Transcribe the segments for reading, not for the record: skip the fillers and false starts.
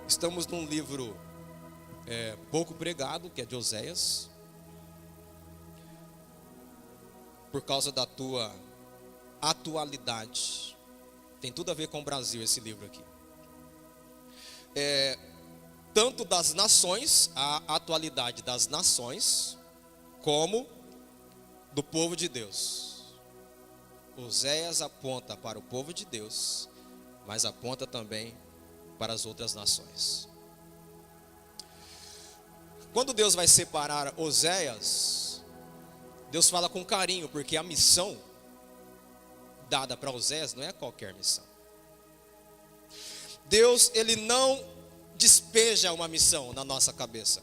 Estamos num livro pouco pregado, que é de Oséias, por causa da tua atualidade. Tem tudo a ver com o Brasil esse livro aqui. Tanto das nações, a atualidade das nações, como do povo de Deus. Oséias aponta para o povo de Deus, mas aponta também para as outras nações. Quando Deus vai separar Oséias, Deus fala com carinho, porque a missão dada para Oséias não é qualquer missão. Deus, ele não despeja uma missão na nossa cabeça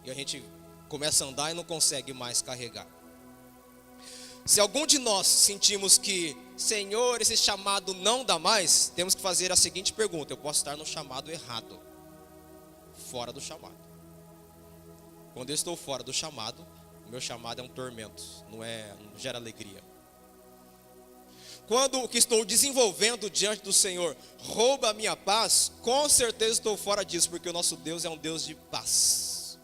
e a gente começa a andar e não consegue mais carregar. Se algum de nós sentimos que, Senhor, esse chamado não dá mais, temos que fazer a seguinte pergunta: eu posso estar no chamado errado, fora do chamado. Quando eu estou fora do chamado, o meu chamado é um tormento, não gera alegria. Quando o que estou desenvolvendo diante do Senhor rouba a minha paz, com certeza estou fora disso, porque o nosso Deus é um Deus de paz.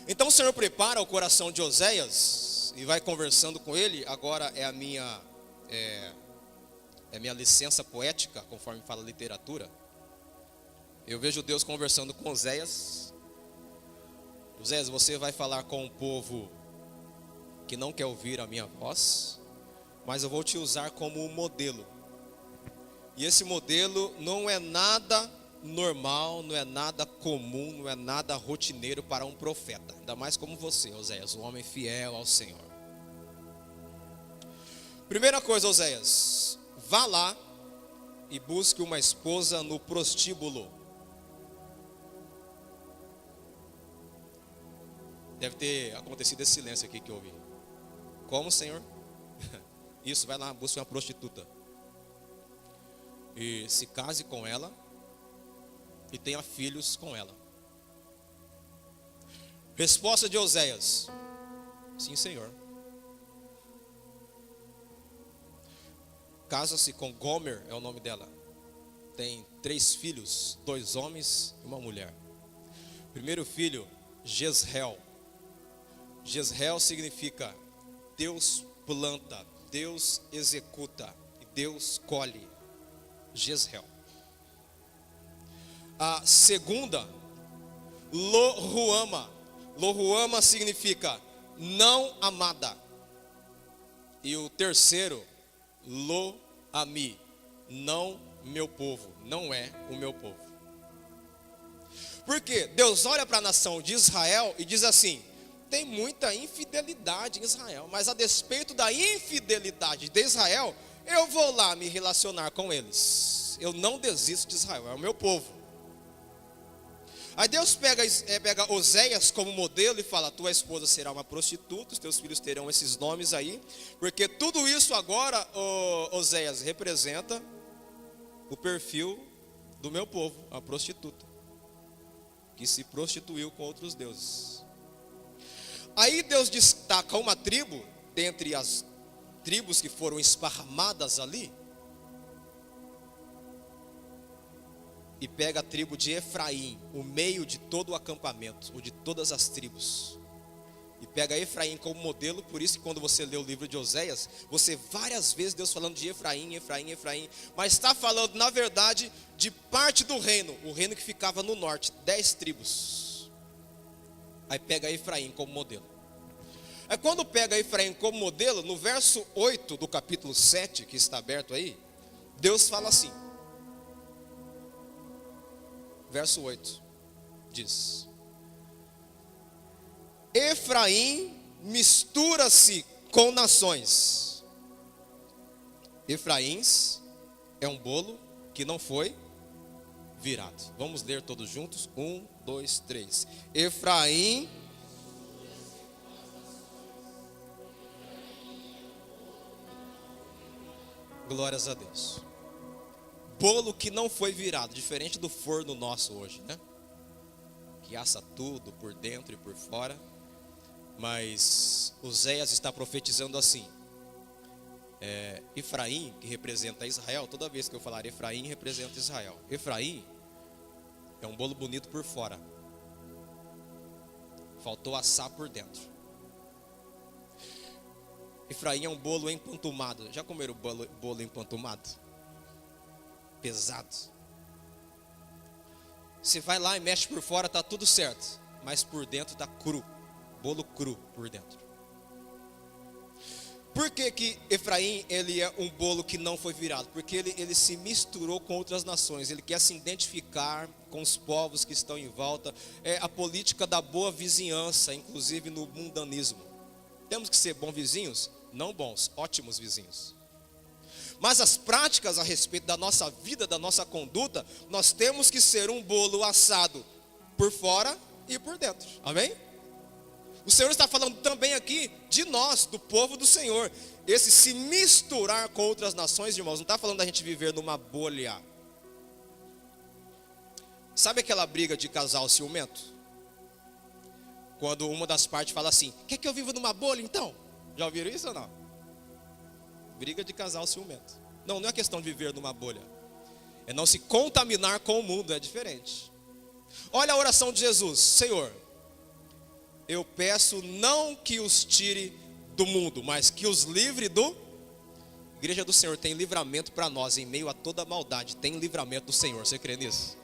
Então o Senhor prepara o coração de Oséias e vai conversando com ele. Agora é a minha licença poética, conforme fala a literatura. Eu vejo Deus conversando com Oséias. Oséias, você vai falar com um povo que não quer ouvir a minha voz, mas eu vou te usar como um modelo. E esse modelo não é nada normal, não é nada comum, não é nada rotineiro para um profeta. Ainda mais como você, Oséias, um homem fiel ao Senhor. Primeira coisa, Oséias, vá lá e busque uma esposa no prostíbulo. Deve ter acontecido esse silêncio aqui que eu ouvi. Como, Senhor? Isso, vai lá, busque uma prostituta. E se case com ela e tenha filhos com ela. Resposta de Oséias: sim, Senhor. Casa-se com Gomer, é o nome dela. Tem 3 filhos, 2 homens e uma mulher. Primeiro filho, Jezreel. Jezreel significa Deus planta, Deus executa e Deus colhe. Jezreel. A segunda, Lo-ruama. Lo-ruama significa não amada. E o terceiro, Lo-ami, não meu povo, não é o meu povo. Porque Deus olha para a nação de Israel e diz assim: tem muita infidelidade em Israel, mas a despeito da infidelidade de Israel, eu vou lá me relacionar com eles. Eu não desisto de Israel, é o meu povo. Aí Deus pega Oséias como modelo e fala: tua esposa será uma prostituta, os teus filhos terão esses nomes aí, porque tudo isso agora, Oséias, representa o perfil do meu povo, a prostituta, que se prostituiu com outros deuses. Aí Deus destaca uma tribo, dentre as tribos que foram esparramadas ali, e pega a tribo de Efraim, o meio de todo o acampamento, ou de todas as tribos, e pega Efraim como modelo. Por isso que quando você lê o livro de Oséias, você várias vezes Deus falando de Efraim, Efraim, Efraim, mas está falando na verdade de parte do reino, o reino que ficava no norte, 10 tribos. Aí pega Efraim como modelo. Aí quando pega Efraim como modelo, no verso 8 do capítulo 7, que está aberto aí, Deus fala assim, verso 8, diz: Efraim mistura-se com nações. Efraíns é um bolo que não foi virado. Vamos ler todos juntos? 1, 2, 3. Efraim glórias a Deus. Bolo que não foi virado, diferente do forno nosso hoje, né? Que assa tudo por dentro e por fora. Mas Oséias está profetizando assim: Efraim, que representa Israel, toda vez que eu falar Efraim, representa Israel. Efraim é um bolo bonito por fora, faltou assar por dentro. Efraim é um bolo empantumado. Já comeram bolo empantumado? Pesado. Você vai lá e mexe por fora, está tudo certo, mas por dentro está cru. Bolo cru por dentro. Por que Efraim ele é um bolo que não foi virado? Porque ele se misturou com outras nações. Ele quer se identificar com os povos que estão em volta. É a política da boa vizinhança, inclusive no mundanismo. Temos que ser bons vizinhos? Não bons, ótimos vizinhos. Mas as práticas a respeito da nossa vida, da nossa conduta, nós temos que ser um bolo assado por fora e por dentro. Amém? O Senhor está falando também aqui de nós, do povo do Senhor. Esse se misturar com outras nações, irmãos, não está falando da gente viver numa bolha. Sabe aquela briga de casal ciumento? Quando uma das partes fala assim: quer que eu viva numa bolha então? Já ouviram isso ou não? Briga de casal ciumento. Não é questão de viver numa bolha. É não se contaminar com o mundo, é diferente. Olha a oração de Jesus: Senhor, eu peço não que os tire do mundo, mas que os livre do... Igreja do Senhor tem livramento para nós em meio a toda maldade. Tem livramento do Senhor, você crê nisso?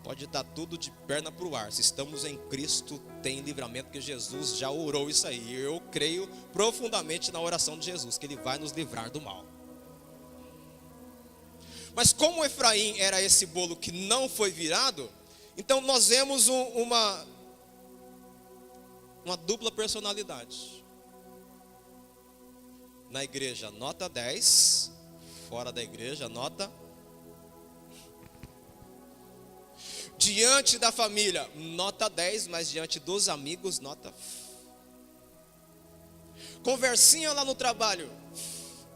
Pode dar tudo de perna para o ar. Se estamos em Cristo, tem livramento, porque Jesus já orou isso aí. E eu creio profundamente na oração de Jesus, que Ele vai nos livrar do mal. Mas como Efraim era esse bolo que não foi virado, então nós vemos uma dupla personalidade. Na igreja, nota 10. Fora da igreja, nota... Diante da família, nota 10, mas diante dos amigos, nota... Conversinha lá no trabalho,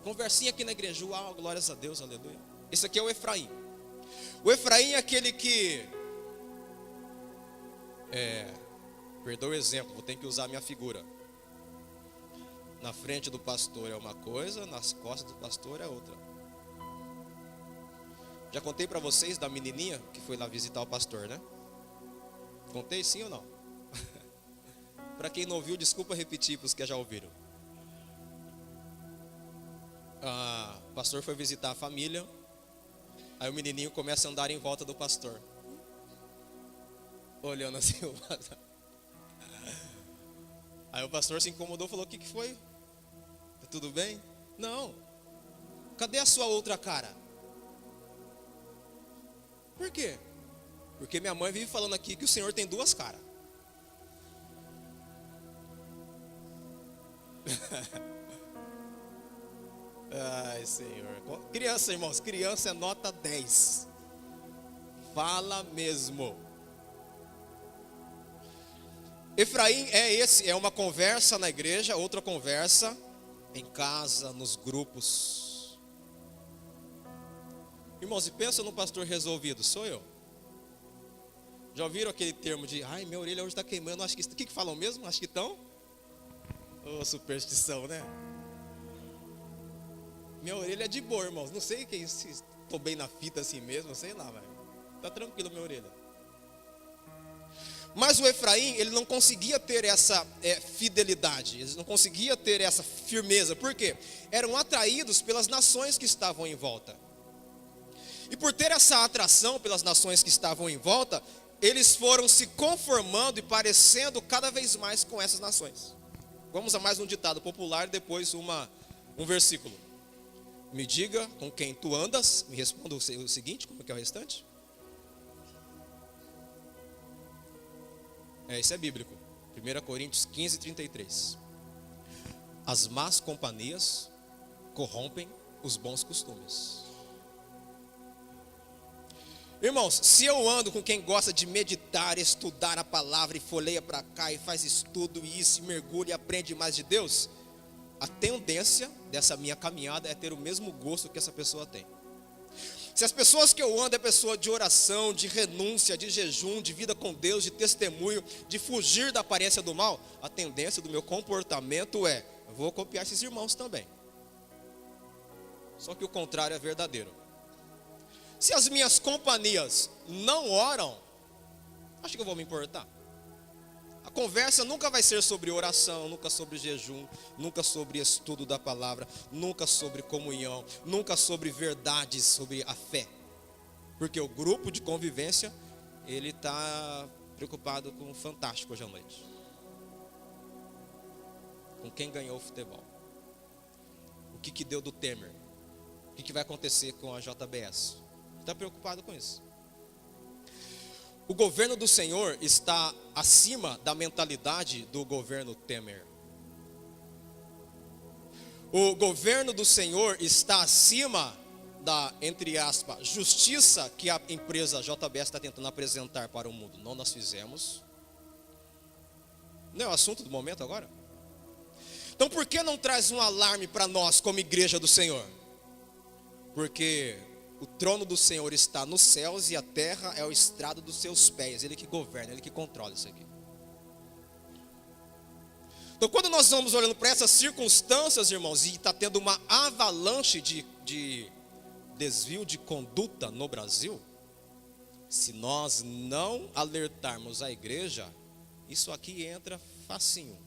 conversinha aqui na igreja, uau, glórias a Deus, aleluia. Esse aqui é o Efraim. O Efraim é aquele que... perdoa o exemplo, vou ter que usar a minha figura. Na frente do pastor é uma coisa, nas costas do pastor é outra. Já contei para vocês da menininha que foi lá visitar o pastor, né? Contei sim ou não? Para quem não ouviu, desculpa repetir para os que já ouviram. O pastor foi visitar a família. Aí o menininho começa a andar em volta do pastor, olhando assim o pastor. Aí o pastor se incomodou e falou: o que foi? Tá tudo bem? Não. Cadê a sua outra cara? Por quê? Porque minha mãe vive falando aqui que o Senhor tem duas caras. Ai, Senhor. Criança, irmãos, criança é nota 10. Fala mesmo. Efraim é uma conversa na igreja, outra conversa em casa, nos grupos. Irmãos, e pensa no pastor resolvido, sou eu. Já ouviram aquele termo de: ai, minha orelha hoje está queimando, acho que... O que falam mesmo? Acho que estão? Ô, superstição, né? Minha orelha é de boa, irmãos. Não sei se estou bem na fita assim mesmo, sei lá, velho. Tá tranquilo minha orelha. Mas o Efraim, ele não conseguia ter essa fidelidade, ele não conseguia ter essa firmeza. Por quê? Eram atraídos pelas nações que estavam em volta. E por ter essa atração pelas nações que estavam em volta, eles foram se conformando e parecendo cada vez mais com essas nações. Vamos a mais um ditado popular e depois um versículo. Me diga com quem tu andas, me responda o seguinte, como é que é o restante? Isso é bíblico. 1 Coríntios 15, 33. As más companhias corrompem os bons costumes. Irmãos, se eu ando com quem gosta de meditar, estudar a palavra e folheia para cá e faz estudo e isso, e mergulha e aprende mais de Deus, a tendência dessa minha caminhada é ter o mesmo gosto que essa pessoa tem. Se as pessoas que eu ando é pessoa de oração, de renúncia, de jejum, de vida com Deus, de testemunho, de fugir da aparência do mal, a tendência do meu comportamento vou copiar esses irmãos também. Só que o contrário é verdadeiro. Se as minhas companhias não oram, acho que eu vou me importar. A conversa nunca vai ser sobre oração, nunca sobre jejum, nunca sobre estudo da palavra, nunca sobre comunhão, nunca sobre verdades, sobre a fé. Porque o grupo de convivência, ele está preocupado com o fantástico hoje à noite. Com quem ganhou o futebol. O que deu do Temer. O que vai acontecer com a JBS. Está preocupado com isso. O governo do Senhor está acima da mentalidade do governo Temer. O governo do Senhor está acima da, entre aspas, justiça que a empresa JBS está tentando apresentar para o mundo. Não nós fizemos. Não é o assunto do momento agora? Então por que não traz um alarme para nós como igreja do Senhor? Porque o trono do Senhor está nos céus e a terra é o estrado dos seus pés. Ele que governa, Ele que controla isso aqui. Então quando nós vamos olhando para essas circunstâncias, irmãos, e está tendo uma avalanche de desvio de conduta no Brasil, se nós não alertarmos a igreja, isso aqui entra facinho.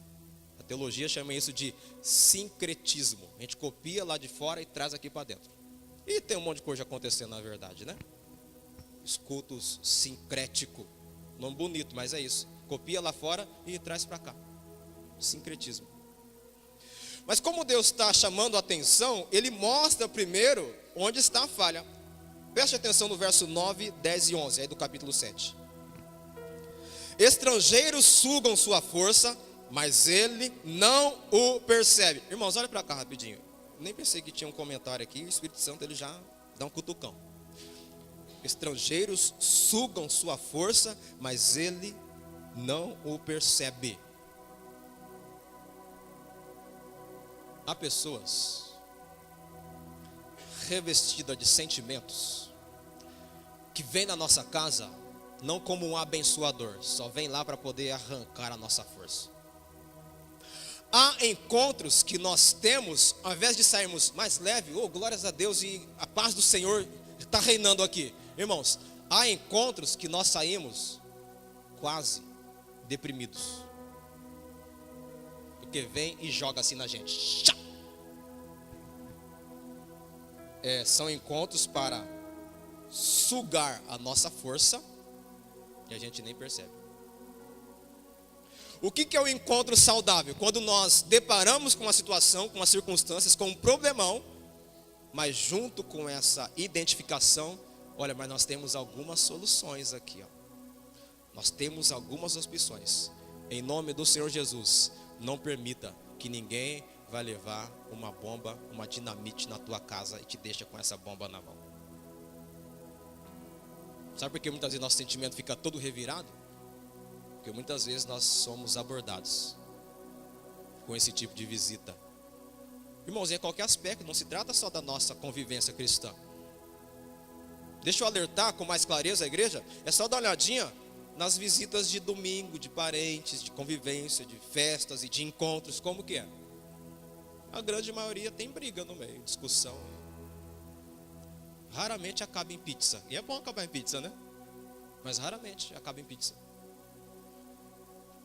A teologia chama isso de sincretismo. A gente copia lá de fora e traz aqui para dentro. E tem um monte de coisa acontecendo na verdade, né? Os cultos sincrético. Nome bonito, mas é isso. Copia lá fora e traz para cá. Sincretismo. Mas como Deus está chamando a atenção, Ele mostra primeiro onde está a falha. Preste atenção no verso 9, 10 e 11, aí do capítulo 7. Estrangeiros sugam sua força, mas ele não o percebe. Irmãos, olha para cá rapidinho. Nem pensei que tinha um comentário aqui. O Espírito Santo ele já dá um cutucão. Estrangeiros sugam sua força, mas ele não o percebe. Há pessoas revestidas de sentimentos que vêm na nossa casa não como um abençoador, só vem lá para poder arrancar a nossa força. Há encontros que nós temos, ao invés de sairmos mais leve, glórias a Deus e a paz do Senhor está reinando aqui. Irmãos, há encontros que nós saímos quase deprimidos. Porque vem e joga assim na gente. São encontros para sugar a nossa força e a gente nem percebe. O que é o encontro saudável? Quando nós deparamos com uma situação, com as circunstâncias, com um problemão, mas junto com essa identificação, olha, mas nós temos algumas soluções aqui, ó. Nós temos algumas opções. Em nome do Senhor Jesus, não permita que ninguém vai levar uma bomba, uma dinamite na tua casa e te deixa com essa bomba na mão. Sabe por que muitas vezes nosso sentimento fica todo revirado? Porque muitas vezes nós somos abordados com esse tipo de visita. Irmãos, em qualquer aspecto, não se trata só da nossa convivência cristã. Deixa eu alertar com mais clareza a igreja. É só dar uma olhadinha nas visitas de domingo, de parentes, de convivência, de festas e de encontros, como que é? A grande maioria tem briga no meio, discussão. Raramente acaba em pizza. E é bom acabar em pizza, né? Mas raramente acaba em pizza.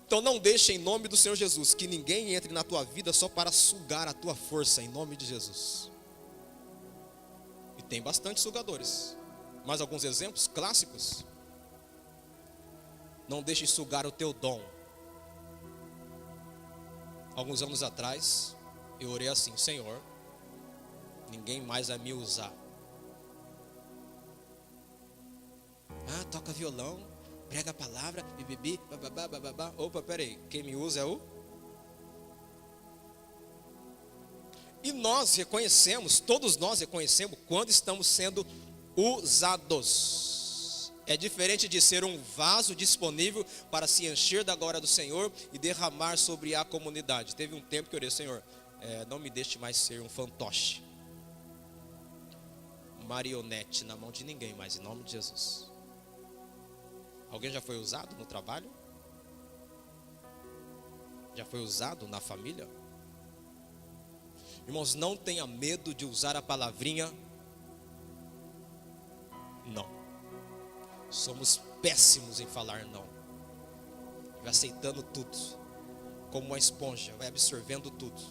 Então não deixe em nome do Senhor Jesus que ninguém entre na tua vida só para sugar a tua força, em nome de Jesus. E tem bastante sugadores. Mais alguns exemplos clássicos. Não deixe sugar o teu dom. Alguns anos atrás, eu orei assim: Senhor, ninguém mais vai me usar. Toca violão, prega a palavra, bibibi, bababá, bababá. Opa, peraí, quem me usa é o... E nós reconhecemos, todos nós reconhecemos quando estamos sendo usados. É diferente de ser um vaso disponível para se encher da glória do Senhor e derramar sobre a comunidade. Teve um tempo que eu orei: Senhor, não me deixe mais ser um fantoche, marionete na mão de ninguém mais, em nome de Jesus. Alguém já foi usado no trabalho? Já foi usado na família? Irmãos, não tenha medo de usar a palavrinha não. Somos péssimos em falar não. Vai aceitando tudo, como uma esponja, vai absorvendo tudo.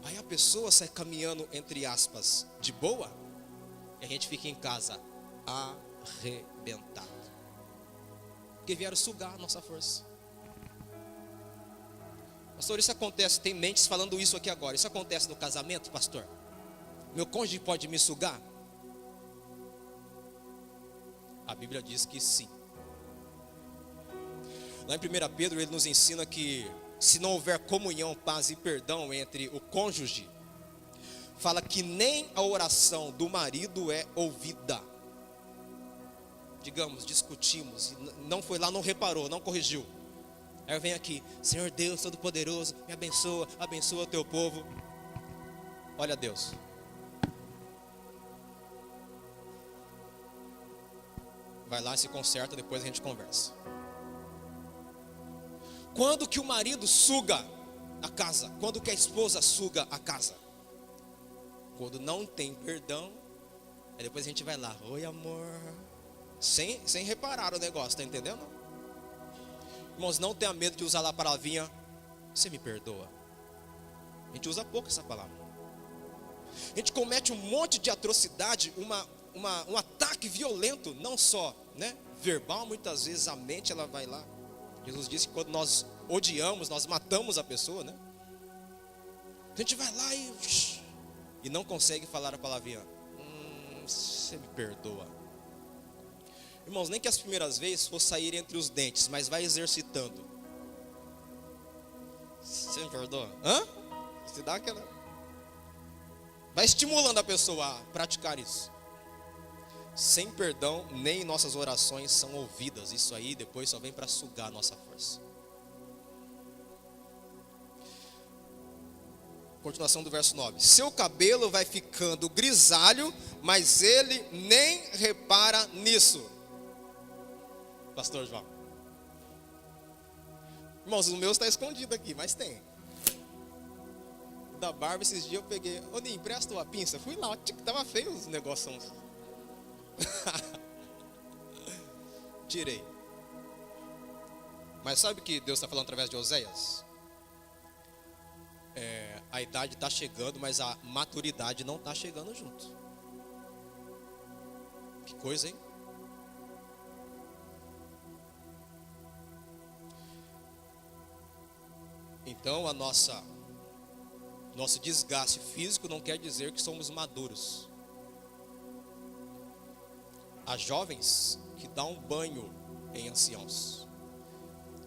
Aí a pessoa sai caminhando, entre aspas, de boa, e a gente fica em casa arrebentado, porque vieram sugar a nossa força. Pastor, isso acontece, tem mentes falando isso aqui agora. Isso acontece no casamento, pastor? Meu cônjuge pode me sugar? A Bíblia diz que sim. Lá em 1 Pedro ele nos ensina que se não houver comunhão, paz e perdão entre o cônjuge, fala que nem a oração do marido é ouvida. Digamos, discutimos, não foi lá, não reparou, não corrigiu. Aí vem aqui, Senhor Deus Todo-Poderoso, me abençoa, abençoa o teu povo. Olha Deus. Vai lá e se conserta, depois a gente conversa. Quando que o marido suga a casa? Quando que a esposa suga a casa? Quando não tem perdão, aí depois a gente vai lá, oi amor, sem reparar o negócio, tá entendendo? Irmãos, não tenha medo de usar lá a palavrinha, você me perdoa. A gente usa pouco essa palavra. A gente comete um monte de atrocidade, um ataque violento, não só, né, verbal, muitas vezes a mente ela vai lá. Jesus disse que quando nós odiamos, nós matamos a pessoa, né? A gente vai lá e não consegue falar a palavrinha, você me perdoa. Irmãos, nem que as primeiras vezes for sair entre os dentes, mas vai exercitando. Você me perdoa? Hã? Você dá aquela... Vai estimulando a pessoa a praticar isso. Sem perdão, nem nossas orações são ouvidas. Isso aí depois só vem para sugar a nossa força. Continuação do verso 9. Seu cabelo vai ficando grisalho, mas ele nem repara nisso. Pastor João. Irmãos, o meu está escondido aqui, mas tem. Da barba, esses dias eu peguei. Ô, Ninho, empresta uma pinça. Fui lá, tava feio os negócios. Tirei. Mas sabe o que Deus está falando através de Oséias? A idade está chegando, mas a maturidade não está chegando junto. Que coisa, hein? Então nosso desgaste físico não quer dizer que somos maduros. Há jovens que dão um banho em anciãos,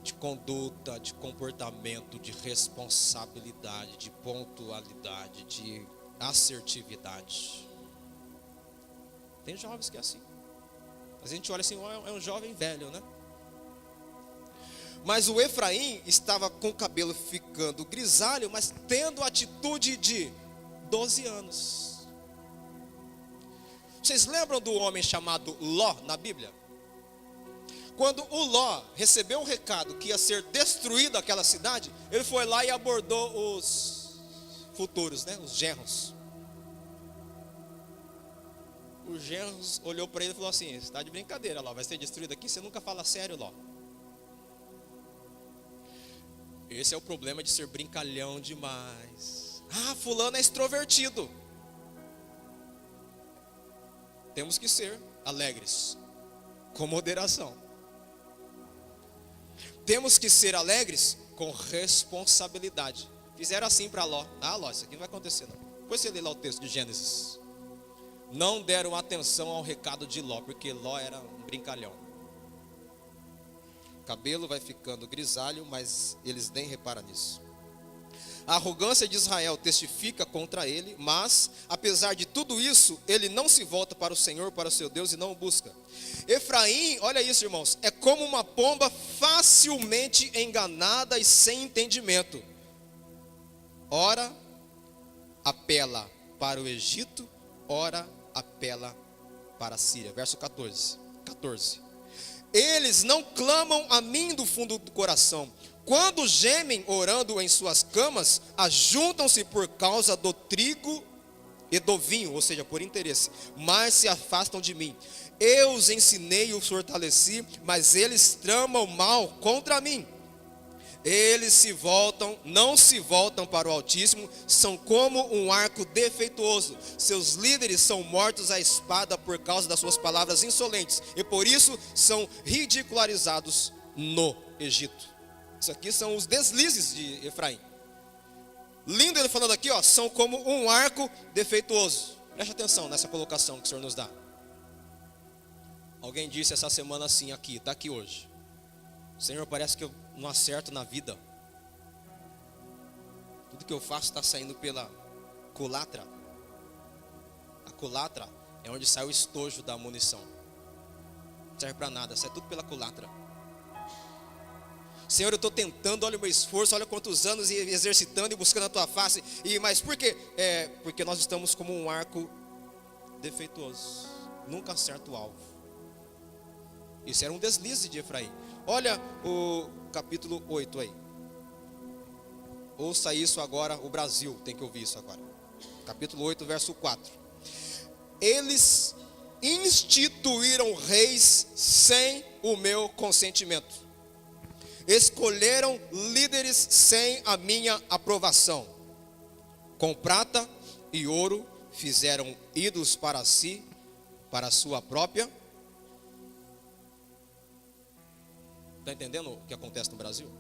de conduta, de comportamento, de responsabilidade, de pontualidade, de assertividade. Tem jovens que é assim. A gente olha assim, é um jovem velho, né? Mas o Efraim estava com o cabelo ficando grisalho, mas tendo a atitude de 12 anos. Vocês lembram do homem chamado Ló na Bíblia? Quando o Ló recebeu o recado que ia ser destruída aquela cidade, ele foi lá e abordou os futuros, né, os genros. O genros olhou para ele e falou assim, você está de brincadeira, Ló, vai ser destruído aqui, você nunca fala sério, Ló. Esse é o problema de ser brincalhão demais. Fulano é extrovertido. Temos que ser alegres, com moderação. Temos que ser alegres com responsabilidade. Fizeram assim para Ló. Ló, isso aqui não vai acontecer não. Depois você lê lá o texto de Gênesis. Não deram atenção ao recado de Ló, porque Ló era um brincalhão. O cabelo vai ficando grisalho, mas eles nem reparam nisso. A arrogância de Israel testifica contra ele, mas, apesar de tudo isso, ele não se volta para o Senhor, para o seu Deus, e não o busca. Efraim, olha isso, irmãos, é como uma pomba facilmente enganada e sem entendimento. Ora apela para o Egito, ora apela para a Síria. Verso 14. Eles não clamam a mim do fundo do coração. Quando gemem orando em suas camas, ajuntam-se por causa do trigo e do vinho, ou seja, por interesse, mas se afastam de mim. Eu os ensinei e os fortaleci, mas eles tramam mal contra mim. Eles não se voltam para o Altíssimo, são como um arco defeituoso. Seus líderes são mortos à espada por causa das suas palavras insolentes, e por isso são ridicularizados no Egito. Isso aqui são os deslizes de Efraim. Lindo ele falando aqui, ó, são como um arco defeituoso. Preste atenção nessa colocação que o Senhor nos dá. Alguém disse essa semana assim aqui, está aqui hoje: Senhor, parece que eu não acerto na vida. Tudo que eu faço está saindo pela culatra. A culatra é onde sai o estojo da munição. Não serve para nada, sai tudo pela culatra. Senhor, eu estou tentando, olha o meu esforço, olha quantos anos exercitando e buscando a tua face. Mas por quê? Porque nós estamos como um arco defeituoso, nunca acerta o alvo. Isso era um deslize de Efraim. Olha o capítulo 8 aí. Ouça isso agora, o Brasil tem que ouvir isso agora. Capítulo 8, verso 4. Eles instituíram reis sem o meu consentimento. Escolheram líderes sem a minha aprovação. Com prata e ouro fizeram ídolos para si, para a sua própria. Está entendendo o que acontece no Brasil?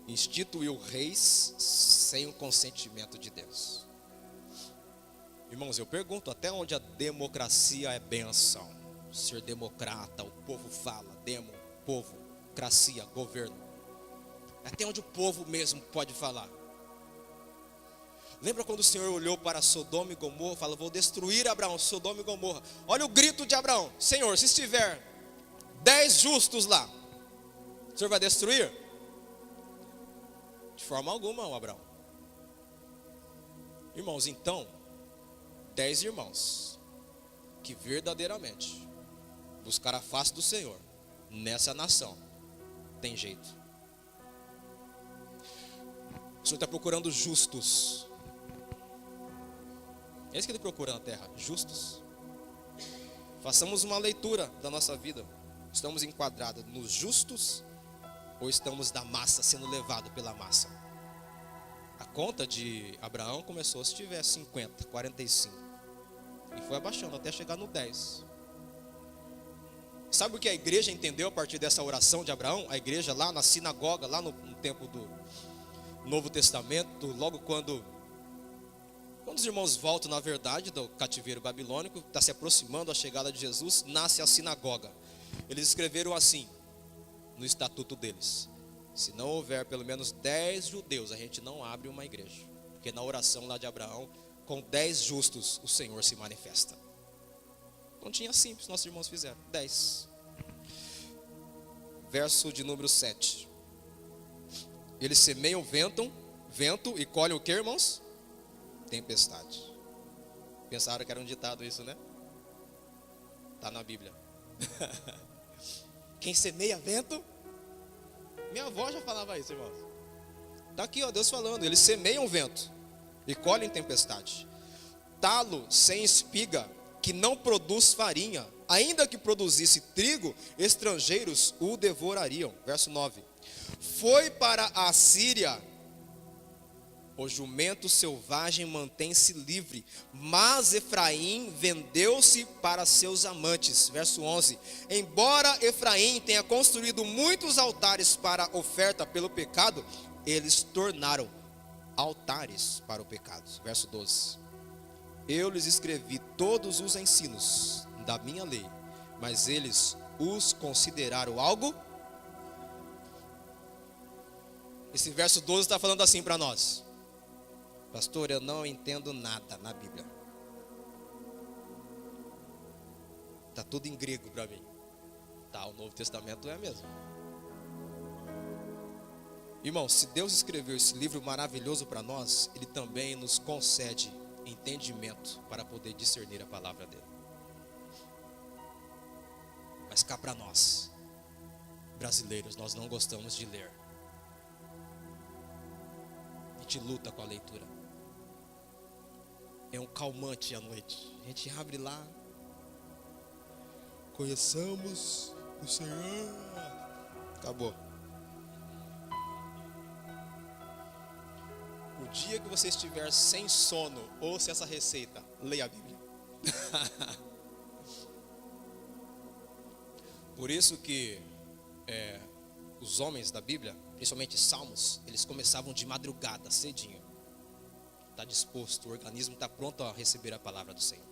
Instituiu reis sem o consentimento de Deus. Irmãos, eu pergunto, até onde a democracia é bênção? Ser democrata, o povo fala, povo, cracia, governo. Até onde o povo mesmo pode falar? Lembra quando o Senhor olhou para Sodoma e Gomorra e falou: vou destruir Abraão, Sodoma e Gomorra. Olha o grito de Abraão: Senhor, se estiver 10 justos lá, o Senhor vai destruir? De forma alguma, Abraão. Irmãos, então 10 irmãos que verdadeiramente buscar a face do Senhor nessa nação, tem jeito. O Senhor está procurando justos. É isso que Ele procura na terra, justos. Façamos uma leitura da nossa vida. Estamos enquadrados nos justos ou estamos da massa, sendo levado pela massa? A conta de Abraão começou se tiver 50, 45 e foi abaixando até chegar no 10. Sabe o que a igreja entendeu a partir dessa oração de Abraão? A igreja lá na sinagoga, lá no tempo do Novo Testamento, logo quando os irmãos voltam, na verdade, do cativeiro babilônico, está se aproximando a chegada de Jesus, nasce a sinagoga. Eles escreveram assim, no estatuto deles: se não houver pelo menos 10 judeus, a gente não abre uma igreja. Porque na oração lá de Abraão, com 10 justos, o Senhor se manifesta. Continha simples, nossos irmãos fizeram, 10. Verso de número 7. Eles semeiam vento e colhem o que, irmãos? Tempestade. Pensaram que era um ditado isso, né? Está na Bíblia. Quem semeia vento? Minha avó já falava isso, irmãos. Está aqui, ó, Deus falando. Eles semeiam vento e colhem tempestade. Talo sem espiga, que não produz farinha, ainda que produzisse trigo, estrangeiros o devorariam. Verso 9. Foi para a Síria, o jumento selvagem mantém-se livre, mas Efraim vendeu-se para seus amantes. Verso 11. Embora Efraim tenha construído muitos altares para oferta pelo pecado, eles tornaram altares para o pecado. Verso 12. Eu lhes escrevi todos os ensinos da minha lei, mas eles os consideraram algo. Esse verso 12 está falando assim para nós: pastor, eu não entendo nada na Bíblia. Está tudo em grego para mim. Tá, o Novo Testamento é mesmo. Irmão, se Deus escreveu esse livro maravilhoso para nós, Ele também nos concede entendimento para poder discernir a palavra dele. Mas cá para nós, brasileiros, nós não gostamos de ler. A gente luta com a leitura. É um calmante à noite. A gente abre lá. Conheçamos o Senhor. Acabou. O dia que você estiver sem sono, ouça essa receita. Leia a Bíblia. Por isso que os homens da Bíblia, principalmente Salmos, eles começavam de madrugada, cedinho. Está disposto, o organismo está pronto a receber a palavra do Senhor.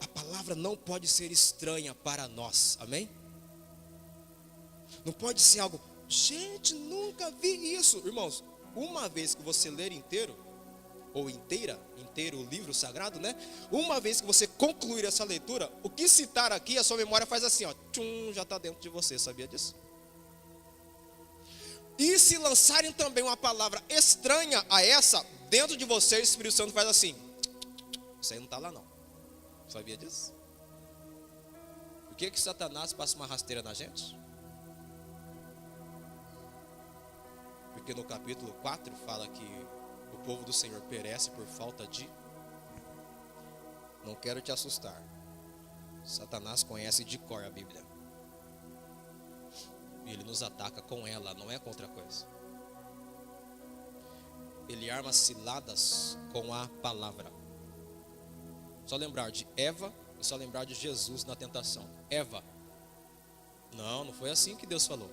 A palavra não pode ser estranha para nós, amém? Não pode ser algo, gente, nunca vi isso. Irmãos, uma vez que você ler inteiro, ou inteiro o livro sagrado, né? Uma vez que você concluir essa leitura, o que citar aqui, a sua memória faz assim, ó, tchum, já está dentro de você, sabia disso? E se lançarem também uma palavra estranha a essa, dentro de você, o Espírito Santo faz assim, isso aí não está lá não, sabia disso? Por que Satanás passa uma rasteira na gente? Porque no capítulo 4 fala que o povo do Senhor perece por falta de... Não quero te assustar. Satanás conhece de cor a Bíblia. E ele nos ataca com ela, não é com outra coisa. Ele arma ciladas com a palavra. Só lembrar de Eva e só lembrar de Jesus na tentação. Eva. Não foi assim que Deus falou.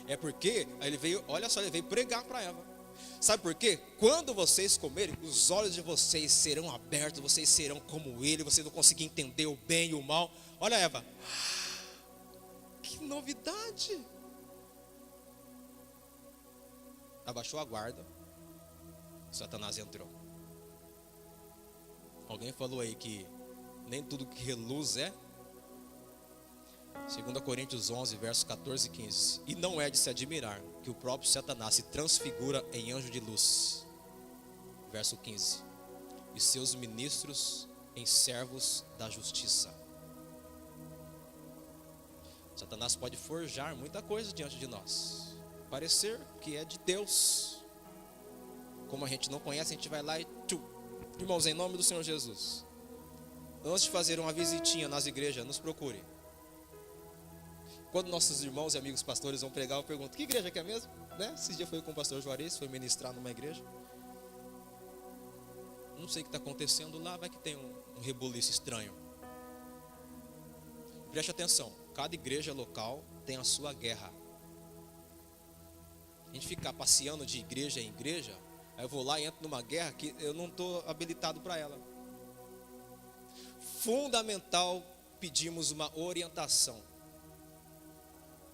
É porque ele veio, olha só, ele veio pregar para Eva. Sabe por quê? Quando vocês comerem, os olhos de vocês serão abertos, vocês serão como ele, vocês vão conseguir entender o bem e o mal. Olha, Eva, que novidade! Abaixou a guarda, Satanás entrou. Alguém falou aí que nem tudo que reluz é? 2 Coríntios 11, versos 14 e 15. E não é de se admirar que o próprio Satanás se transfigura em anjo de luz. Verso 15. E seus ministros em servos da justiça. Satanás pode forjar muita coisa diante de nós. Parecer que é de Deus. Como a gente não conhece, a gente vai lá e... Irmãos, em nome do Senhor Jesus, antes de fazer uma visitinha nas igrejas, nos procure. Quando nossos irmãos e amigos pastores vão pregar, eu pergunto, que igreja que é mesmo? Né? Esse dia foi com o pastor Juarez, foi ministrar numa igreja. Não sei o que está acontecendo lá, vai que tem um rebuliço estranho. Preste atenção, cada igreja local tem a sua guerra. A gente ficar passeando de igreja em igreja, aí eu vou lá e entro numa guerra que eu não estou habilitado para ela. Fundamental pedirmos uma orientação.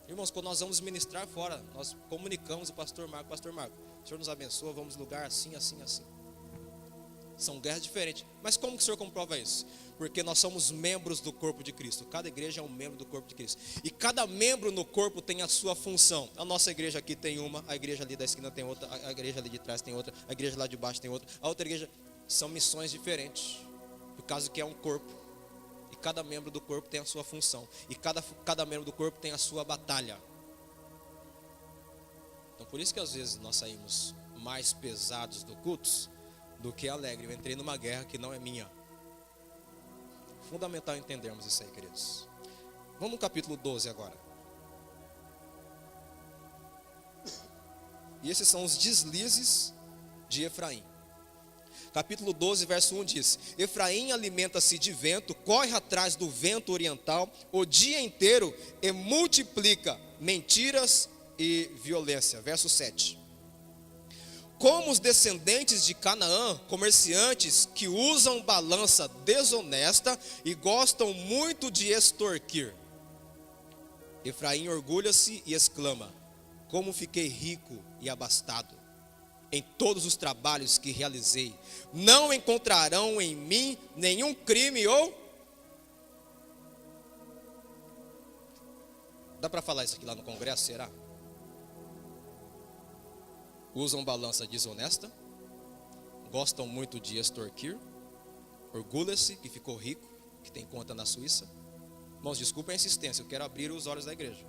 Irmãos, quando nós vamos ministrar fora, nós comunicamos o pastor Marco, o Senhor nos abençoa, vamos lugar assim, assim, assim. São guerras diferentes. Mas como que o Senhor comprova isso? Porque nós somos membros do corpo de Cristo. Cada igreja é um membro do corpo de Cristo. E cada membro no corpo tem a sua função. A nossa igreja aqui tem uma, a igreja ali da esquina tem outra, a igreja ali de trás tem outra, a igreja lá de baixo tem outra, a outra igreja. São missões diferentes, por causa que é um corpo. E cada membro do corpo tem a sua função. E cada membro do corpo tem a sua batalha. Então por isso que às vezes nós saímos mais pesados do cultos do que alegre. Eu entrei numa guerra que não é minha. Fundamental entendermos isso aí, queridos. Vamos no capítulo 12 agora. E esses são os deslizes de Efraim. Capítulo 12, verso 1 diz: Efraim alimenta-se de vento, corre atrás do vento oriental o dia inteiro e multiplica mentiras e violência. Verso 7. Como os descendentes de Canaã, comerciantes que usam balança desonesta e gostam muito de extorquir. Efraim orgulha-se e exclama: como fiquei rico e abastado em todos os trabalhos que realizei. Não encontrarão em mim nenhum crime ou... Dá para falar isso aqui lá no congresso, será? Usam balança desonesta, gostam muito de extorquir, orgulha-se que ficou rico, que tem conta na Suíça. Irmãos, desculpa a insistência, eu quero abrir os olhos da igreja.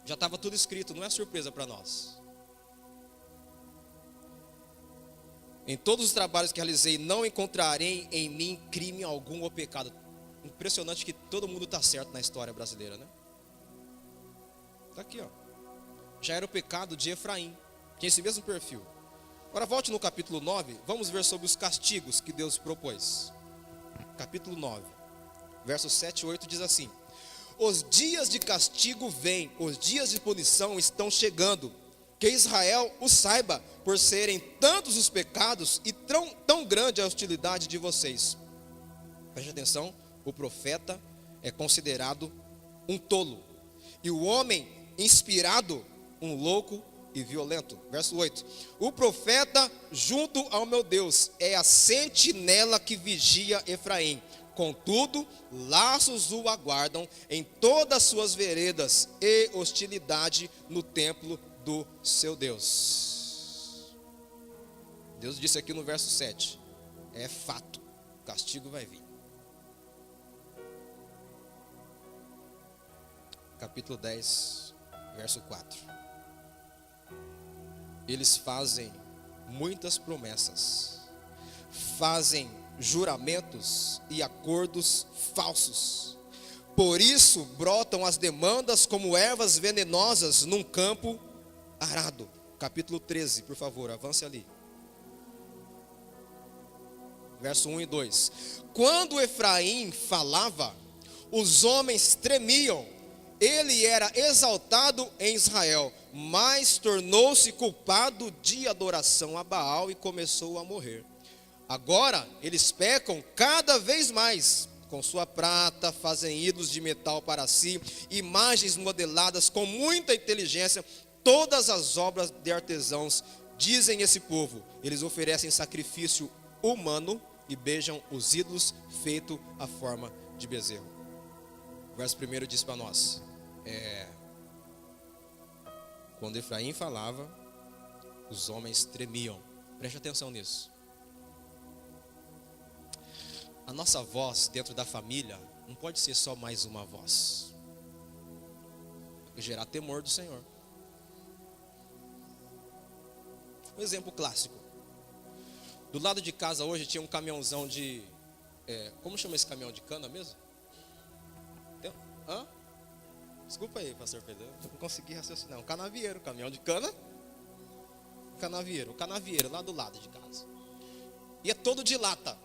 Já estava tudo escrito, não é surpresa para nós. Em todos os trabalhos que realizei, não encontrarei em mim crime algum ou pecado. Impressionante que todo mundo está certo na história brasileira, né? Está aqui, ó. Já era o pecado de Efraim, tinha esse mesmo perfil. Agora volte no capítulo 9, vamos ver sobre os castigos que Deus propôs. Capítulo 9, versos 7 e 8 diz assim: os dias de castigo vêm, os dias de punição estão chegando. Que Israel o saiba, por serem tantos os pecados e tão grande a hostilidade de vocês. Preste atenção, o profeta é considerado um tolo, e o homem inspirado, um louco e violento. Verso 8: o profeta junto ao meu Deus é a sentinela que vigia Efraim. Contudo, laços o aguardam em todas as suas veredas e hostilidade no templo do seu Deus. Deus disse aqui no verso 7, é fato, o castigo vai vir. Capítulo 10, verso 4. Eles fazem muitas promessas, fazem juramentos e acordos falsos. Por isso brotam as demandas como ervas venenosas num campo arado. Capítulo 13, por favor, avance ali. Verso 1 e 2. Quando Efraim falava, os homens tremiam. Ele era exaltado em Israel, mas tornou-se culpado de adoração a Baal e começou a morrer. Agora eles pecam cada vez mais. Com sua prata fazem ídolos de metal para si, imagens modeladas com muita inteligência, todas as obras de artesãos. Dizem esse povo, eles oferecem sacrifício humano e beijam os ídolos feitos à forma de bezerro. O verso 1 diz para nós, quando Efraim falava, os homens tremiam. Preste atenção nisso. A nossa voz dentro da família não pode ser só mais uma voz. Tem que gerar temor do Senhor. Um exemplo clássico. Do lado de casa hoje tinha um caminhãozão de... como chama esse caminhão de cana mesmo? Desculpa aí, pastor Pedro, eu não consegui raciocinar. Um canavieiro, caminhão de cana. Canavieiro lá do lado de casa. E é todo de lata.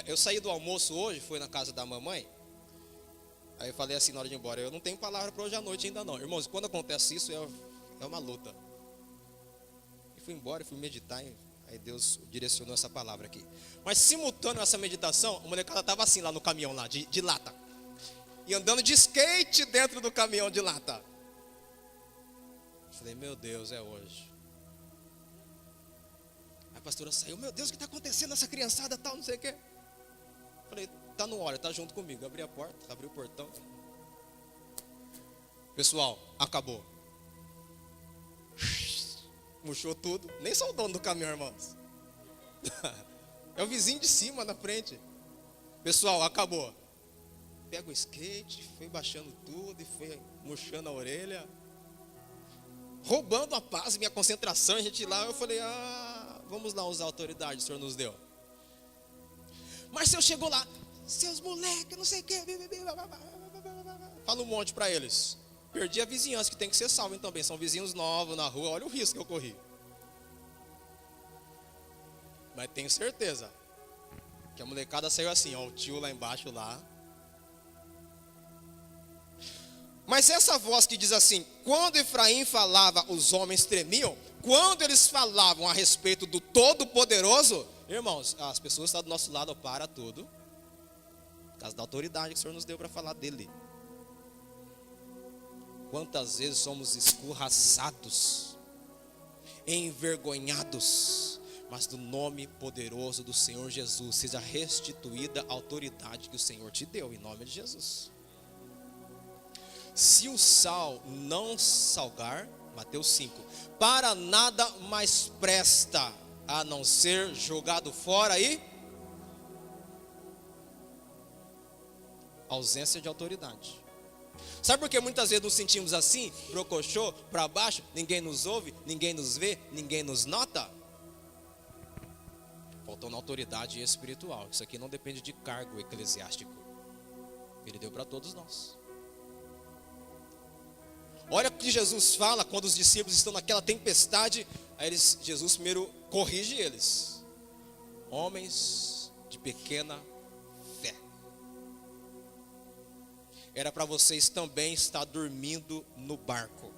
Eu saí do almoço hoje, fui na casa da mamãe. Aí eu falei assim na hora de ir embora, eu não tenho palavra para hoje à noite ainda não. Irmãos, quando acontece isso é uma luta. E fui embora, fui meditar, aí Deus direcionou essa palavra aqui. Mas simultâneo a essa meditação, a molecada estava assim lá no caminhão lá, de lata. E andando de skate dentro do caminhão de lata. Falei, meu Deus, é hoje. A pastora saiu, meu Deus, o que está acontecendo? Essa criançada tal, não sei o quê. Falei, tá no hora, tá junto comigo. Abri a porta, abri o portão. Pessoal, acabou. Murchou tudo. Nem sou o dono do caminhão, irmãos. É o vizinho de cima, na frente. Pessoal, acabou. Pega o skate, foi baixando tudo e foi murchando a orelha. Roubando a paz, minha concentração, a gente lá, eu falei, vamos lá usar a autoridade que o Senhor nos deu. Mas se eu chego lá, seus moleques, não sei o que, falo um monte para eles. Perdi a vizinhança, que tem que ser salvo também, são vizinhos novos na rua, olha o risco que eu corri. Mas tenho certeza que a molecada saiu assim, ó, o tio lá embaixo lá. Mas essa voz que diz assim, quando Efraim falava, os homens tremiam. Quando eles falavam a respeito do Todo-Poderoso, irmãos, as pessoas que estão do nosso lado, para tudo. Por causa da autoridade que o Senhor nos deu para falar dele. Quantas vezes somos escorraçados, envergonhados, mas do nome poderoso do Senhor Jesus, seja restituída a autoridade que o Senhor te deu, em nome de Jesus. Se o sal não salgar, Mateus 5, para nada mais presta, a não ser jogado fora e Ausência de autoridade. Sabe por que muitas vezes nos sentimos assim, brocochô, para baixo, ninguém nos ouve, ninguém nos vê, ninguém nos nota? Faltando autoridade espiritual. Isso aqui não depende de cargo eclesiástico. Ele deu para todos nós. Olha o que Jesus fala quando os discípulos estão naquela tempestade. Aí Jesus primeiro corrige eles. Homens de pequena fé. Era para vocês também estar dormindo no barco.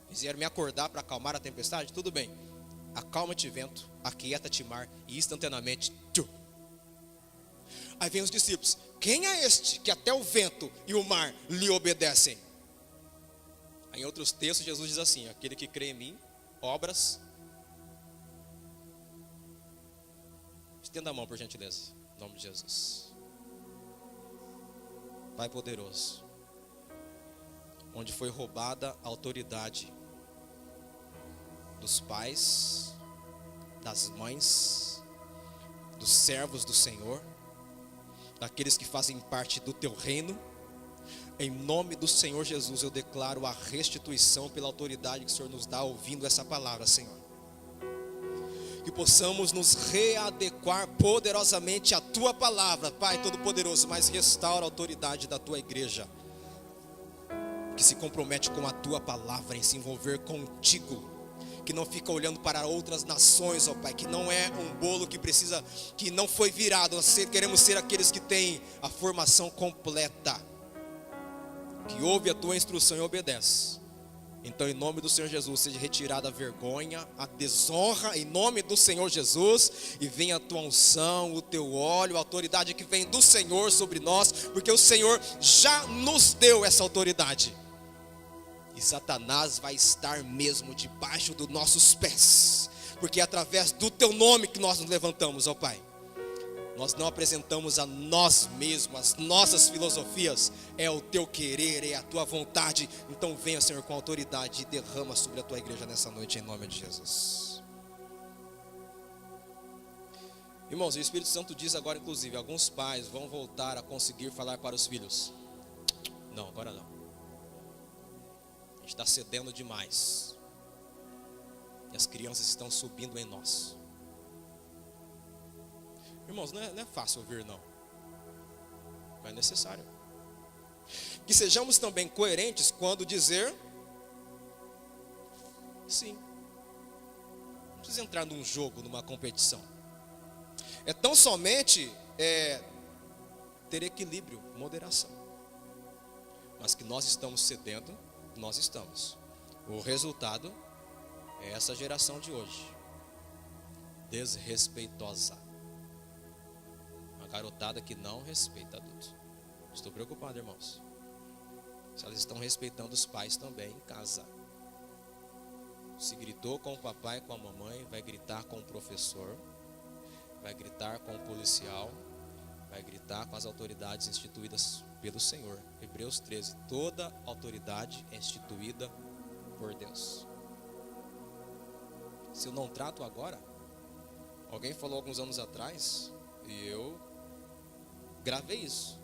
Eles vieram me acordar para acalmar a tempestade? Tudo bem. Acalma-te vento, aquieta-te mar, e instantaneamente, tchum. Aí vem os discípulos. Quem é este que até o vento e o mar lhe obedecem? Aí em outros textos Jesus diz assim: aquele que crê em mim, obras. Estenda a mão por gentileza, em nome de Jesus. Pai poderoso, onde foi roubada a autoridade dos pais, das mães, dos servos do Senhor, daqueles que fazem parte do teu reino, em nome do Senhor Jesus eu declaro a restituição pela autoridade que o Senhor nos dá ouvindo essa palavra, Senhor. Que possamos nos readequar poderosamente à tua palavra, Pai Todo-Poderoso, mas restaura a autoridade da tua igreja, que se compromete com a tua palavra, em se envolver contigo, que não fica olhando para outras nações, ó Pai, que não é um bolo que precisa, que não foi virado. Nós queremos ser aqueles que têm a formação completa, que ouve a tua instrução e obedece. Então, em nome do Senhor Jesus, seja retirada a vergonha, a desonra, em nome do Senhor Jesus, e venha a tua unção, o teu óleo, a autoridade que vem do Senhor sobre nós, porque o Senhor já nos deu essa autoridade. E Satanás vai estar mesmo debaixo dos nossos pés, porque é através do teu nome que nós nos levantamos, ó Pai. Nós não apresentamos a nós mesmos, as nossas filosofias, é o teu querer, é a tua vontade. Então venha, Senhor, com autoridade e derrama sobre a tua igreja nessa noite, em nome de Jesus. Irmãos, o Espírito Santo diz agora, inclusive, alguns pais vão voltar a conseguir falar para os filhos. Não, agora não. A gente está cedendo demais, e as crianças estão subindo em nós. Irmãos, não é fácil ouvir não, mas é necessário. Que sejamos também coerentes quando dizer sim. Não precisa entrar num jogo, numa competição. É tão somente ter equilíbrio, moderação. Mas que nós estamos cedendo, nós estamos. O resultado é essa geração de hoje, desrespeitosa. Garotada que não respeita adultos. Estou preocupado, irmãos. Se elas estão respeitando os pais também em casa. Se gritou com o papai e com a mamãe, vai gritar com o professor, vai gritar com o policial, vai gritar com as autoridades instituídas pelo Senhor. Hebreus 13, toda autoridade é instituída por Deus. Se eu não trato agora, alguém falou alguns anos atrás, e eu gravei isso: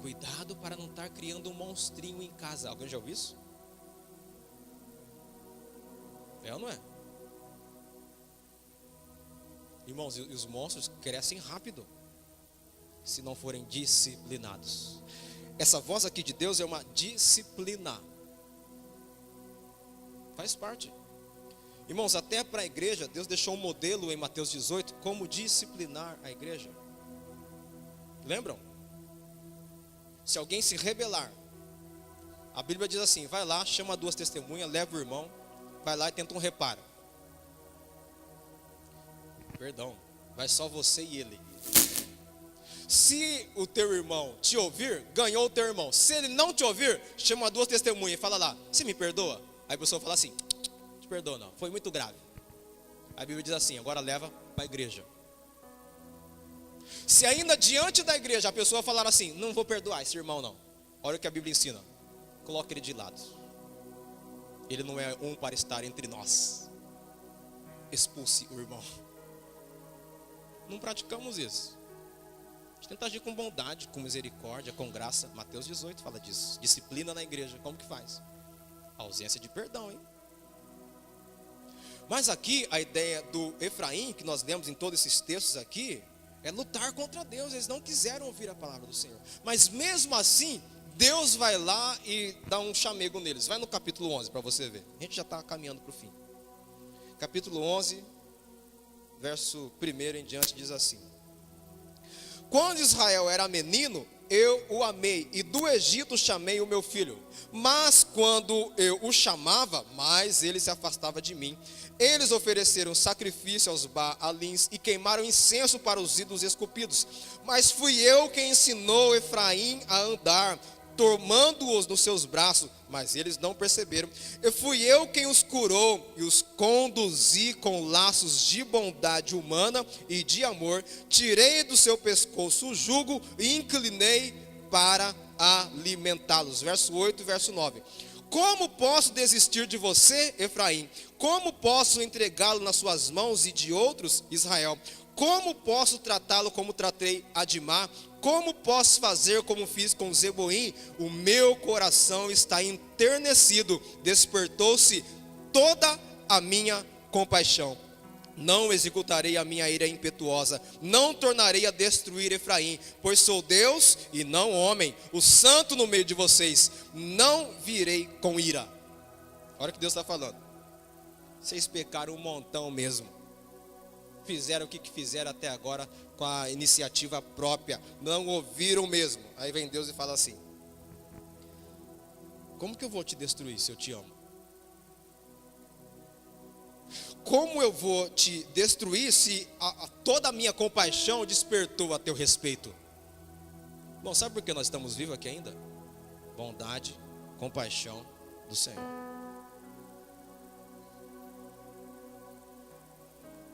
cuidado para não estar criando um monstrinho em casa. Alguém já ouviu isso? É ou não é? Irmãos, e os monstros crescem rápido se não forem disciplinados. Essa voz aqui de Deus é uma disciplina. Faz parte. Irmãos, até para a igreja, Deus deixou um modelo em Mateus 18, como disciplinar a igreja. Lembram? Se alguém se rebelar, a Bíblia diz assim: vai lá, chama 2 testemunhas, leva o irmão, vai lá e tenta um reparo. Perdão, vai só você e ele. Se o teu irmão te ouvir, ganhou o teu irmão. Se ele não te ouvir, chama 2 testemunhas e fala lá: você me perdoa? Aí a pessoa fala assim: te perdoa não, foi muito grave. A Bíblia diz assim: agora leva para a igreja. Se ainda diante da igreja a pessoa falar assim: não vou perdoar esse irmão não, olha o que a Bíblia ensina: coloque ele de lado. Ele não é um para estar entre nós. Expulse o irmão. Não praticamos isso. gente tenta agir com bondade, com misericórdia, com graça. Mateus 18 fala disso. Disciplina na igreja, como que faz? Ausência de perdão, hein? Mas aqui a ideia do Efraim, que nós lemos em todos esses textos aqui, é lutar contra Deus. Eles não quiseram ouvir a palavra do Senhor. Mas mesmo assim, Deus vai lá e dá um chamego neles. Vai no capítulo 11 para você ver. A gente já está caminhando para o fim. Capítulo 11, verso 1 em diante, diz assim: quando Israel era menino, eu o amei, e do Egito chamei o meu filho. Mas quando eu o chamava, mais ele se afastava de mim. Eles ofereceram sacrifício aos Baalins e queimaram incenso para os ídolos esculpidos. Mas fui eu quem ensinou Efraim a andar, tomando-os nos seus braços, mas eles não perceberam. E fui eu quem os curou e os conduzi com laços de bondade humana e de amor. Tirei do seu pescoço o jugo e inclinei para alimentá-los. Verso 8 e verso 9. Como posso desistir de você, Efraim? Como posso entregá-lo nas suas mãos e de outros, Israel? Como posso tratá-lo como tratei Adimá? Como posso fazer como fiz com Zeboim? O meu coração está enternecido, despertou-se toda a minha compaixão. Não executarei a minha ira impetuosa, não tornarei a destruir Efraim, pois sou Deus e não homem, o santo no meio de vocês, não virei com ira. Olha o que Deus está falando. Vocês pecaram um montão mesmo. Fizeram o que fizeram até agora com a iniciativa própria, não ouviram mesmo. Aí vem Deus e fala assim: como que eu vou te destruir se eu te amo? Como eu vou te destruir se toda a minha compaixão despertou a teu respeito? Bom, sabe por que nós estamos vivos aqui ainda? Bondade, compaixão do Senhor.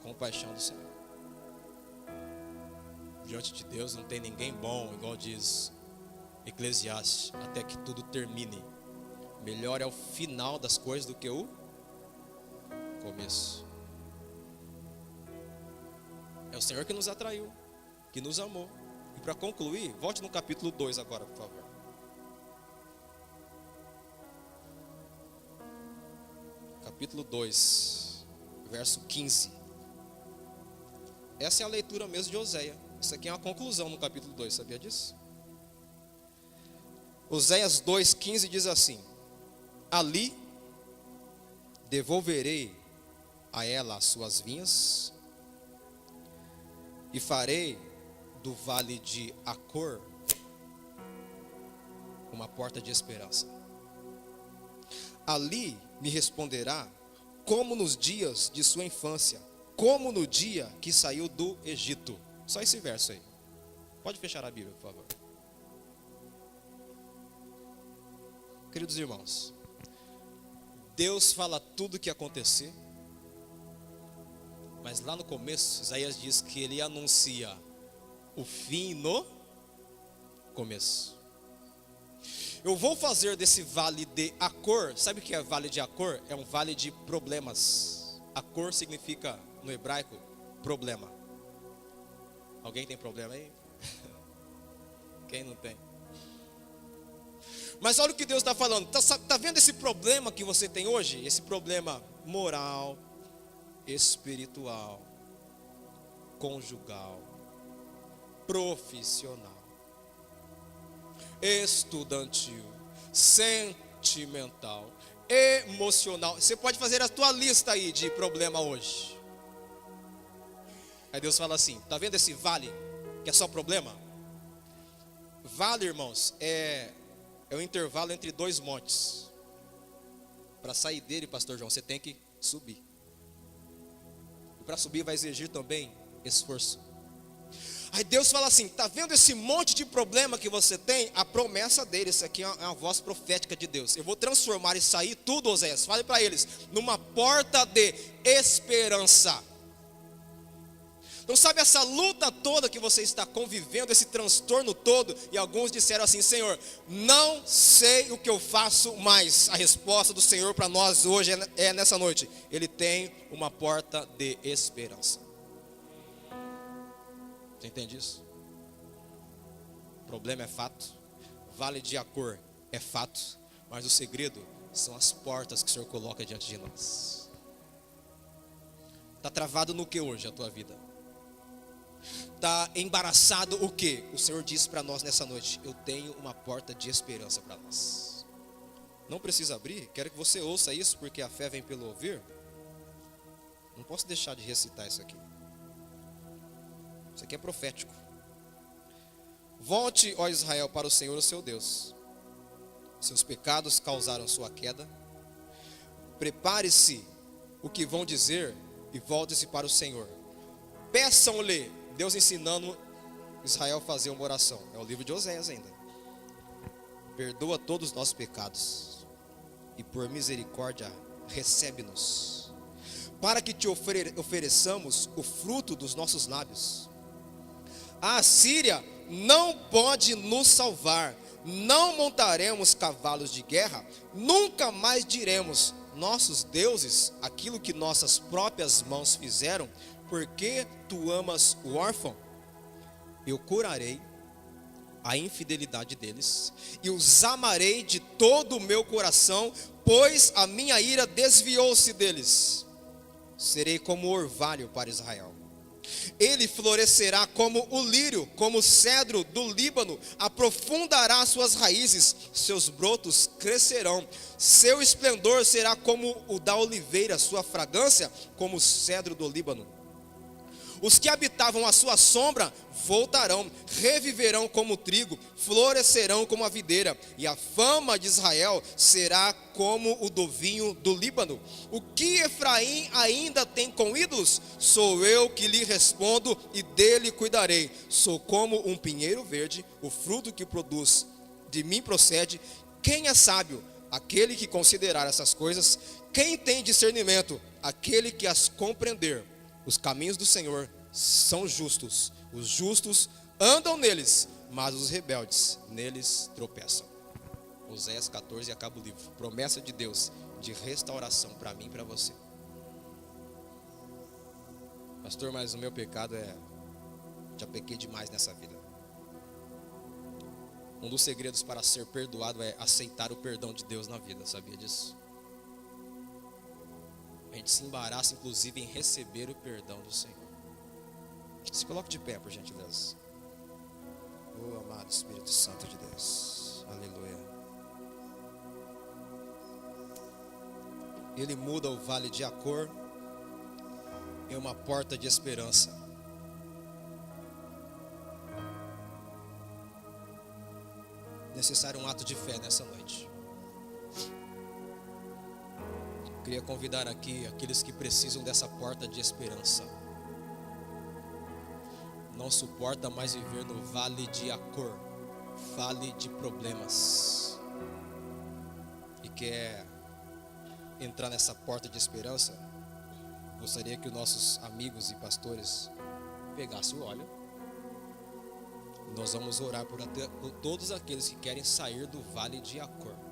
Compaixão do Senhor. Diante de Deus não tem ninguém bom, igual diz Eclesiastes, até que tudo termine. Melhor é o final das coisas do que o começo. É o Senhor que nos atraiu, que nos amou. E para concluir, volte no capítulo 2 agora, por favor. Capítulo 2, verso 15. Essa é a leitura mesmo de Oséias. Isso aqui é uma conclusão no capítulo 2, sabia disso? Oséias 2,15 diz assim: ali devolverei a ela as suas vinhas, e farei do vale de Acor uma porta de esperança. Ali me responderá como nos dias de sua infância, como no dia que saiu do Egito. Só esse verso aí. Pode fechar a Bíblia, por favor. Queridos irmãos, Deus fala tudo o que acontecer, mas lá no começo, Isaías diz que ele anuncia o fim no começo. Eu vou fazer desse vale de Acor. Sabe o que é vale de Acor? É um vale de problemas. Acor significa, no hebraico, problema. Alguém tem problema aí? Quem não tem? Mas olha o que Deus está falando. Está vendo esse problema que você tem hoje? Esse problema moral, espiritual, conjugal, profissional, estudantil, sentimental, emocional. Você pode fazer a tua lista aí de problema hoje. Aí Deus fala assim: está vendo esse vale que é só problema? Vale, irmãos, é o intervalo entre dois montes. Para sair dele, pastor João, você tem que subir. E para subir vai exigir também esforço. Aí Deus fala assim: está vendo esse monte de problema que você tem? A promessa dele, isso aqui é uma voz profética de Deus. Eu vou transformar isso aí tudo, Oséias, fale para eles, numa porta de esperança. Então sabe essa luta toda que você está convivendo, esse transtorno todo, e alguns disseram assim: Senhor, não sei o que eu faço mais. A resposta do Senhor para nós hoje é nessa noite: Ele tem uma porta de esperança. Você entende isso? Problema é fato, vale de Acor é fato, mas o segredo são as portas que o Senhor coloca diante de nós. Está travado no que hoje a tua vida? Está embaraçado o que? O Senhor disse para nós nessa noite: eu tenho uma porta de esperança para nós. Não precisa abrir, quero que você ouça isso, porque a fé vem pelo ouvir. Não posso deixar de recitar isso aqui. Isso aqui é profético. Volte, ó Israel, para o Senhor, o seu Deus. Seus pecados causaram sua queda. Prepare-se o que vão dizer e volte-se para o Senhor. Peçam-lhe, Deus ensinando Israel a fazer uma oração. É o livro de Oséias ainda. Perdoa todos os nossos pecados e por misericórdia recebe-nos, para que te ofereçamos o fruto dos nossos lábios. A Assíria não pode nos salvar, não montaremos cavalos de guerra, nunca mais diremos: nossos deuses, aquilo que nossas próprias mãos fizeram, porque tu amas o órfão. Eu curarei a infidelidade deles e os amarei de todo o meu coração, pois a minha ira desviou-se deles. Serei como orvalho para Israel. Ele florescerá como o lírio, como o cedro do Líbano, aprofundará suas raízes, seus brotos crescerão, seu esplendor será como o da oliveira, sua fragrância como o cedro do Líbano. Os que habitavam a sua sombra voltarão, reviverão como o trigo, florescerão como a videira, e a fama de Israel será como o do vinho do Líbano. O que Efraim ainda tem com ídolos? Sou eu que lhe respondo e dele cuidarei. Sou como um pinheiro verde, o fruto que produz de mim procede. Quem é sábio? Aquele que considerar essas coisas. Quem tem discernimento? Aquele que as compreender. Os caminhos do Senhor são justos, os justos andam neles, mas os rebeldes neles tropeçam. Oséias 14 e acaba o livro. Promessa de Deus de restauração para mim e para você. Pastor, mas o meu pecado já pequei demais nessa vida. Um dos segredos para ser perdoado é aceitar o perdão de Deus na vida, sabia disso? A gente se embaraça inclusive em receber o perdão do Senhor. Se coloque de pé, por gentileza. Oh, amado Espírito Santo de Deus, aleluia. Ele muda o vale de Acor em uma porta de esperança. Necessário um ato de fé nessa noite. Queria convidar aqui aqueles que precisam dessa porta de esperança. Não suporta mais viver no vale de Acor, vale de problemas, e quer entrar nessa porta de esperança. Gostaria que os nossos amigos e pastores pegassem o óleo. Nós vamos orar por todos aqueles que querem sair do vale de Acor.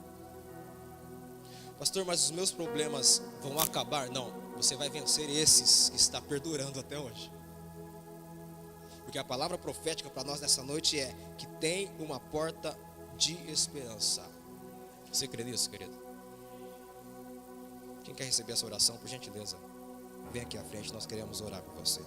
Pastor, mas os meus problemas vão acabar? Não, você vai vencer esses que está perdurando até hoje. Porque a palavra profética para nós nessa noite é que tem uma porta de esperança. Você crê nisso, querido? Quem quer receber essa oração, por gentileza, vem aqui à frente, nós queremos orar por você.